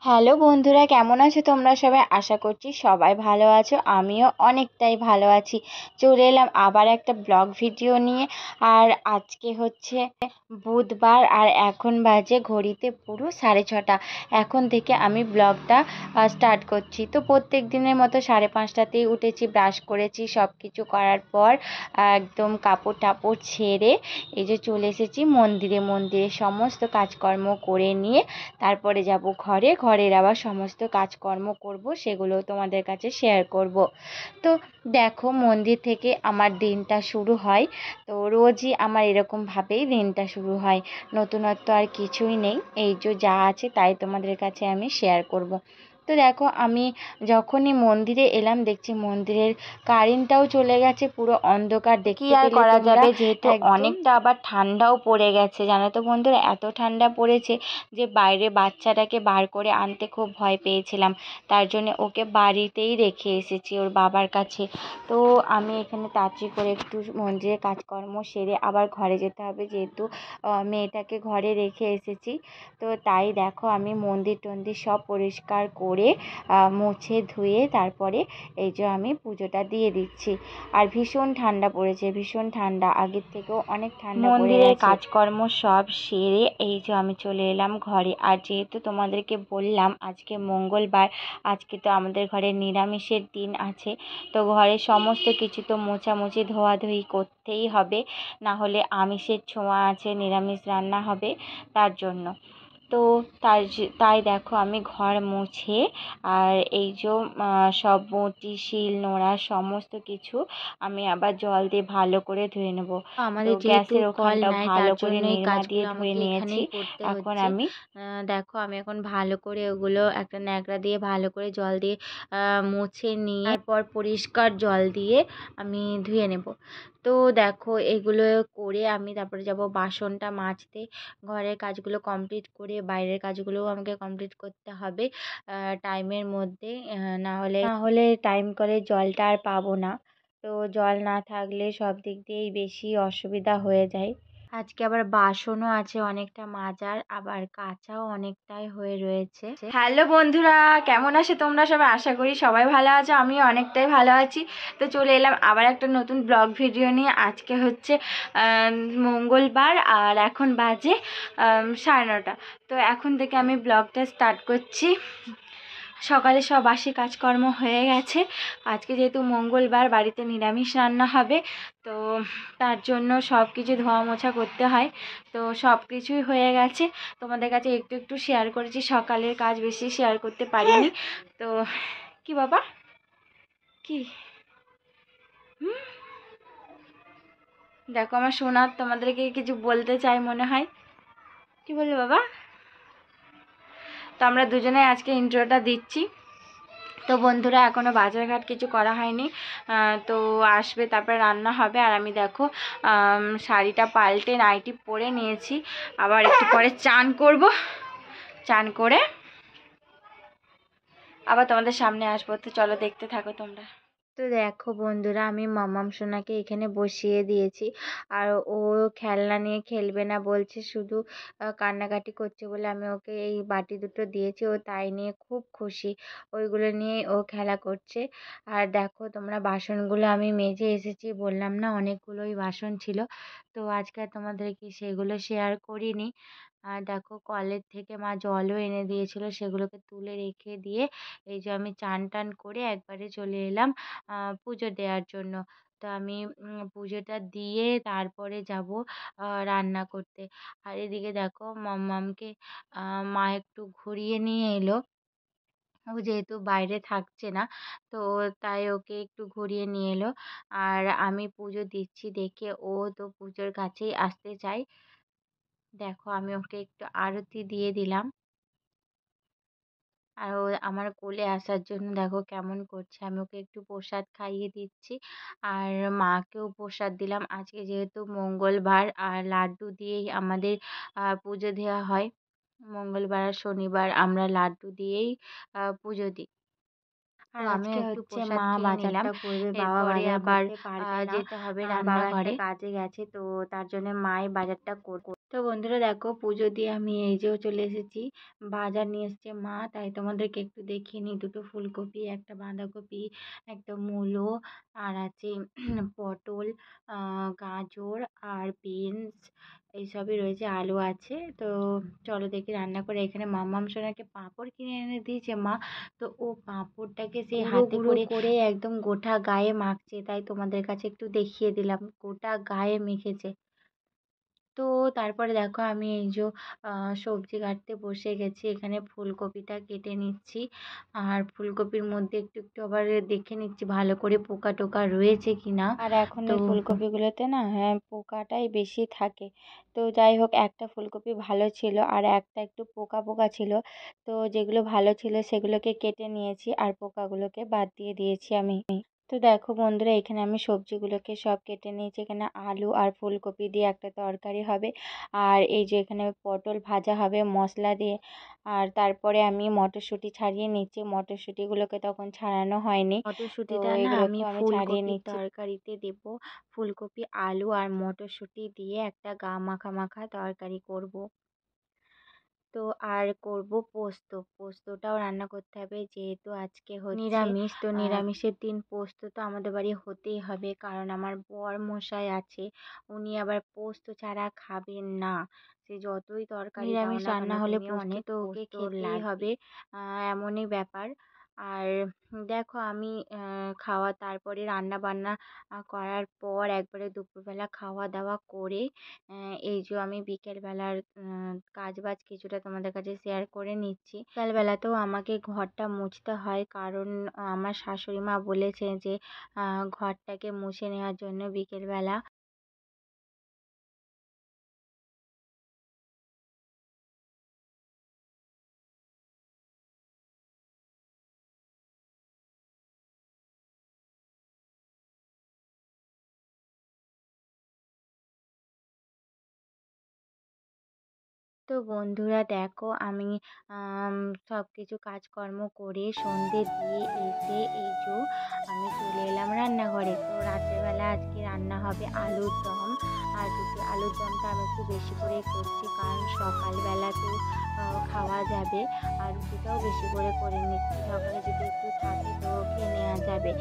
Hello বন্ধুরা, কেমন আছো তোমরা সবাই? আশা করছি সবাই ভালো আছো। আমিও অনেকটাই ভালো আছি। চলে এলাম আবার একটা ব্লগ ভিডিও নিয়ে। আর আজকে হচ্ছে বুধবার, আর এখন বাজে ঘড়িতে পুরো 6:30। এখন থেকে আমি ব্লগটা স্টার্ট করছি। তো প্রত্যেক দিনের মতো 5:30তেই উঠেছি, ব্রাশ করেছি, সব কিছু করার পর একদম কাপড় টাপড় ছেড়ে এই যে চলে এসেছি মন্দিরে। সমস্ত কাজকর্ম করে নিয়ে তারপরে যাব ঘরের আবার সমস্ত কাজকর্ম করব, সেগুলো তোমাদের কাছে শেয়ার করব। তো দেখো, মন্দির থেকে আমার দিনটা শুরু হয়। তো রোজই আমার এরকমভাবেই দিনটা শুরু হয়, নতুনত্ব আর কিছুই নেই। এই যে যা আছে তাই তোমাদের কাছে আমি শেয়ার করব। তো দেখো, আমি যখনই মন্দিরে এলাম দেখছি মন্দিরের কারেন্টটাও চলে গেছে, পুরো অন্ধকার। দেখতে পেলে করা যাবে, যেহেতু অনেকটা আবার ঠান্ডাও পড়ে গেছে, জানো তো বন্ধুরা, এত ঠান্ডা পড়েছে যে বাইরে বাচ্চাটাকে বার করে আনতে খুব ভয় পেয়েছিলাম। তার জন্য ওকে বাড়িতেই রেখে এসেছি ওর বাবার কাছে। তো আমি এখানে তাড়াতাড়ি করে একটু মন্দিরের কাজকর্ম সেরে আবার ঘরে যেতে হবে, যেহেতু মেয়েটাকে ঘরে রেখে এসেছি। তো তাই দেখো, আমি মন্দির টন্দির সব পরিষ্কার করে মুছে ধুয়ে তারপরে এই যে আমি পুজোটা দিয়ে দিচ্ছি। আর ভীষণ ঠান্ডা পড়েছে, ভীষণ ঠান্ডা, আগের থেকেও অনেক ঠান্ডা পড়ে গেছে। মন্দিরের কাজকর্ম সব সেরে এই যে আমি চলে এলাম ঘরে। আর যেহেতু তোমাদেরকে বললাম আজকে মঙ্গলবার, আজকে তো আমাদের ঘরে নিরামিষের দিন আছে। তো ঘরে সমস্ত কিছু তো মোছামুছি ধোয়াধুয়ি করতেই হবে, না হলে আমিষের ছোঁয়া আছে, নিরামিষ রান্না হবে, তার জন্য। তো তাই দেখো, আমি ঘর মুছে আর এই যে সব বঁটি শিল নোড়া সমস্ত কিছু আমি আবার জল দিয়ে ভালো করে ধুয়ে নেব। আমাদের গ্যাসের ওখানটা ভালো করে নির্মা দিয়ে ধুয়ে নিয়েছি। এখন আমি দেখো, আমি এখন ভালো করে ওগুলো একটা ন্যাকড়া দিয়ে ভালো করে জল দিয়ে মুছে নিয়ে তারপর পরিষ্কার জল দিয়ে আমি ধুয়ে নেব। তো দেখো, এগুলো করে আমি তারপরে যাব বাসনটা মাজতে। ঘরের কাজগুলো কমপ্লিট করে বাইরের কাজগুলোও আমাকে কমপ্লিট করতে হবে টাইমের মধ্যে। না হলে টাইম করে জলটা আর পাবো না। তো জল না থাকলে সব দিক দিয়েই বেশি অসুবিধা হয়ে যায়। আজকে আবার বাসনও আছে অনেকটা মাজার, আবার কাচাও অনেকটাই হয়ে রয়েছে। হ্যালো বন্ধুরা, কেমন আছো তোমরা সবাই? আশা করি সবাই ভালো আছো, আমিও অনেকটাই ভালো আছি। তো চলে এলাম আবার একটা নতুন ব্লগ ভিডিও নিয়ে। আজকে হচ্ছে মঙ্গলবার, আর এখন বাজে 9:30। তো এখন থেকে আমি ব্লগটা স্টার্ট করছি। সকালে সব বাসি কাজকর্ম হয়ে গেছে। আজকে যেহেতু মঙ্গলবার, বাড়িতে নিরামিষ রান্না হবে, তো তার জন্য সব কিছু ধোয়া মোছা করতে হয়। তো সব কিছুই হয়ে গেছে, তোমাদের কাছে একটু একটু শেয়ার করেছি, সকালের কাজ বেশি শেয়ার করতে পারিনি। তো কি বাবা, কি দেখো, আমার সোনার তোমাদেরকে কিছু বলতে চাই মনে হয়। কি বলবে বাবা? তো আমরা দুজনে আজকে ইন্ট্রোটা দিচ্ছি। তো বন্ধুরা, এখনও বাজারঘাট কিছু করা হয়নি, তো আসবে, তারপরে রান্না হবে। আর আমি দেখো শাড়িটা পাল্টে নাইটি পরে নিয়েছি, আবার একটু পরে চান করব। চান করে আবার তোমাদের সামনে আসবো। তো চলো, দেখতে থাকো তোমরা। তো দেখো বন্ধুরা, আমি মামাম সোনাকে এখানে বসিয়ে দিয়েছি। আর ও খেলনা নিয়ে খেলবে না বলছে, শুধু কান্নাকাটি করছে বলে আমি ওকে এই বাটি দুটো দিয়েছি। ও তাই নিয়ে খুব খুশি, ওইগুলো নিয়ে ও খেলা করছে। আর দেখো তোমরা, বাসনগুলো আমি মেজে এসেছি, বললাম না অনেকগুলোই বাসন ছিল। তো আজকে তোমাদেরকে সেগুলো শেয়ার করিনি। আর দেখো, কলের থেকে মা জলও এনে দিয়েছিল, সেগুলোকে তুলে রেখে দিয়ে এই যে আমি চান টান করে একবারে চলে এলাম পুজো দেওয়ার জন্য। তো আমি পুজোটা দিয়ে তারপরে যাব রান্না করতে। আর এদিকে দেখো, মাম্মামকে মা একটু ঘুরিয়ে নিয়ে এলো। ও যেহেতু বাইরে থাকছে না, তো তাই ওকে একটু ঘুরিয়ে নিয়ে এলো। আর আমি পুজো দিচ্ছি দেখে ও তো পুজোর কাছেই আসতে চায়। দেখো, আমি ওকে একটু আরতি দিয়ে দিলাম। আর ও আমার কোলে আসার জন্য দেখো কেমন করছে। আমি ওকে একটু প্রসাদ খাইয়ে দিচ্ছি, আর মাকেও প্রসাদ দিলাম। আজকে যেহেতু মঙ্গলবার, আর লাড্ডু দিয়েই আমাদের পুজো দেওয়া হয়। মঙ্গলবার আর শনিবার আমরা লাড্ডু দিয়েই পুজো দিই। আর আমি একটু প্রসাদ খেয়ে নিলাম। এরপরে আবার যেতে হবে রান্নাঘরে, কাজে গেছে, তো তার জন্য মাই বাজারটা করবে। তো বন্ধুরা দেখো, পুজো দিয়ে আমি এই যে চলে এসেছি। বাজার নিয়ে এসছে মা, তাই তোমাদেরকে একটু দেখিয়ে নিই। দুটো ফুলকপি, একটা বাঁধাকপি, একটা মূলো, আর আছে পটল, গাজর আর বিনস, এইসবই রয়েছে, আলু আছে। তো চলো দেখি রান্না করে। এখানে মাম্মাম সোনাকে পাঁপড় কিনে এনে দিয়েছে মা। তো ও পাঁপড়টাকে সেই হাতে করে করে একদম গোটা গায়ে মাখছে, তাই তোমাদের কাছে একটু দেখিয়ে দিলাম, গোটা গায়ে মেখেছে। তো তারপরে দেখো আমি এই যে সবজি কাটতে বসে গেছি। এখানে ফুলকপিটা কেটে নিচ্ছি, আর ফুলকপির মধ্যে একটু একটু আবার দেখে নিচ্ছি ভালো করে পোকা টোকা রয়েছে কিনা। আর এখন এই ফুলকপিগুলোতে না, হ্যাঁ, পোকাটাই বেশি থাকে। তো যাই হোক, একটা ফুলকপি ভালো ছিল আর একটা একটু পোকা পোকা ছিল। তো যেগুলো ভালো ছিল সেগুলোকে কেটে নিয়েছি আর পোকাগুলোকে বাদ দিয়ে দিয়েছি আমি। তো দেখো বন্ধুরা, এখানে আমি সবজিগুলোকে সব কেটে নিয়েছি। এখানে আলু আর ফুলকপি দিয়ে একটা তরকারি হবে, আর এই যে এখানে পটল ভাজা হবে মশলা দিয়ে। আর তারপরে আমি মটরশুঁটি ছাড়িয়ে নিচ্ছি, মটরশুঁটিগুলোকে তখন ছাড়ানো হয়নি। তো মটরশুঁটিটা না আমি এগুলোকেও আমি ছাড়িয়ে ফুলকপির নিচ্ছি। তরকারিতে দেব। ফুলকপি, আলু আর মটরশুঁটি দিয়ে একটা গা মাখা মাখা তরকারি করব। তো আর করব পোস্ত। পোস্তটাও রান্না করতে হবে, যেহেতু আজকে হচ্ছে নিরামিষ। তো নিরামিষের দিন পোস্ত তো আমাদের বাড়ি হতেই হবে, কারণ আমার বর মশাই আছে, উনি আবার পোস্ত ছাড়া খাবেন না। সে যতই তরকারি দাও নিরামিষ না কেন, রান্না হলে তুমি পোস্ত অনেক তো ওকে পোস্ত খেতেই লাগবে। হবে। এমনই ব্যাপার। আর দেখো আমি খাওয়া তারপরে রান্না বান্না করার পর একবারে দুপুরবেলা খাওয়া দাওয়া করে এই যে আমি বিকেলবেলার কাজবাজ কিছুটা তোমাদের কাছে শেয়ার করে নিচ্ছি। বিকালবেলাতেও আমাকে ঘরটা মুছতে হয়, কারণ আমার শাশুড়ি মা বলেছে যে ঘরটাকে মুছে নেওয়ার জন্য বিকেলবেলা। তো বন্ধুরা দেখো, আমি সব কিছু কাজকর্ম করে সন্ধে দিয়ে এসে এই যে আমি চলে এলাম রান্নাঘরে। তো রাত্রেবেলা আজকে রান্না হবে আলুর দম আর রুটি। আলুর দমটা আমি একটু বেশি করেই করছি, কারণ সকালবেলাতেও খাওয়া যাবে, আর রুটিটাও বেশি করে নিচ্ছি। সকালে যদি একটু থাকে তো খেয়ে নেওয়া যাবে,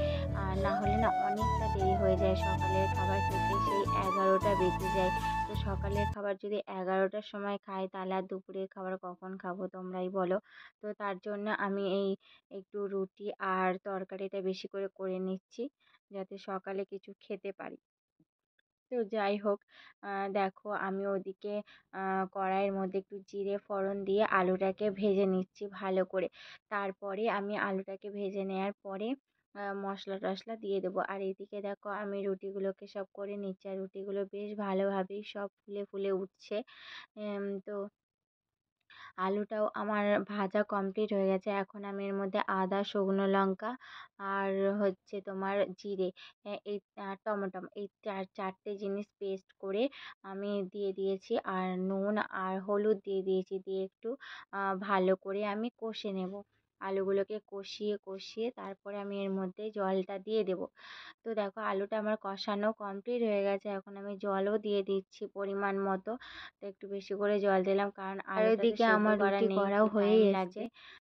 আর না হলে না অনেকটা দেরি হয়ে যায় সকালের খাবার খেতে, সেই 11টা বেজে যায়। তো সকালের খাবার যদি 11টার সময় খাই, তাহলে আর দুপুরের খাবার কখন খাবো তোমরাই বলো। তো তার জন্য আমি এই একটু রুটি আর তরকারিটা বেশি করে নিচ্ছি, যাতে সকালে কিছু খেতে পারি। তো যাই হোক, দেখো আমি ওদিকে কড়াইয়ের মধ্যে একটু জিরে ফোড়ন দিয়ে আলুটাকে ভেজে নিচ্ছি ভালো করে। তারপরে আমি আলুটাকে ভেজে নেওয়ার পরে মশলা টশলা দিয়ে দেবো। আর এদিকে দেখো আমি রুটিগুলোকে সব করে নিচ্ছি, আর রুটিগুলো বেশ ভালোভাবেই সব ফুলে ফুলে উঠছে। তো আলুটাও আমার ভাজা কমপ্লিট হয়ে গেছে। এখন আমি এর মধ্যে আদা, শুকনো লঙ্কা আর হচ্ছে তোমার জিরে, এই টমেটো, এই চারটে জিনিস পেস্ট করে আমি দিয়ে দিয়েছি, আর নুন আর হলুদ দিয়ে দিয়েছি। দিয়ে একটু ভালো করে আমি কষে নেব। আলুগুলোকে কষিয়ে কষিয়ে তারপরে আমি এর মধ্যে জলটা দিয়ে দেবো। তো দেখো আলুটা আমার কষানো কমপ্লিট হয়ে গেছে, এখন আমি জলও দিয়ে দিচ্ছি পরিমাণ মতো। তো একটু বেশি করে জল দিলাম, কারণ আর আলুটা তো ওইদিকে সেদ্ধ আমার করা রুটি নেই, করাও একটু হয়েই টাইম এসছে। লাগবে।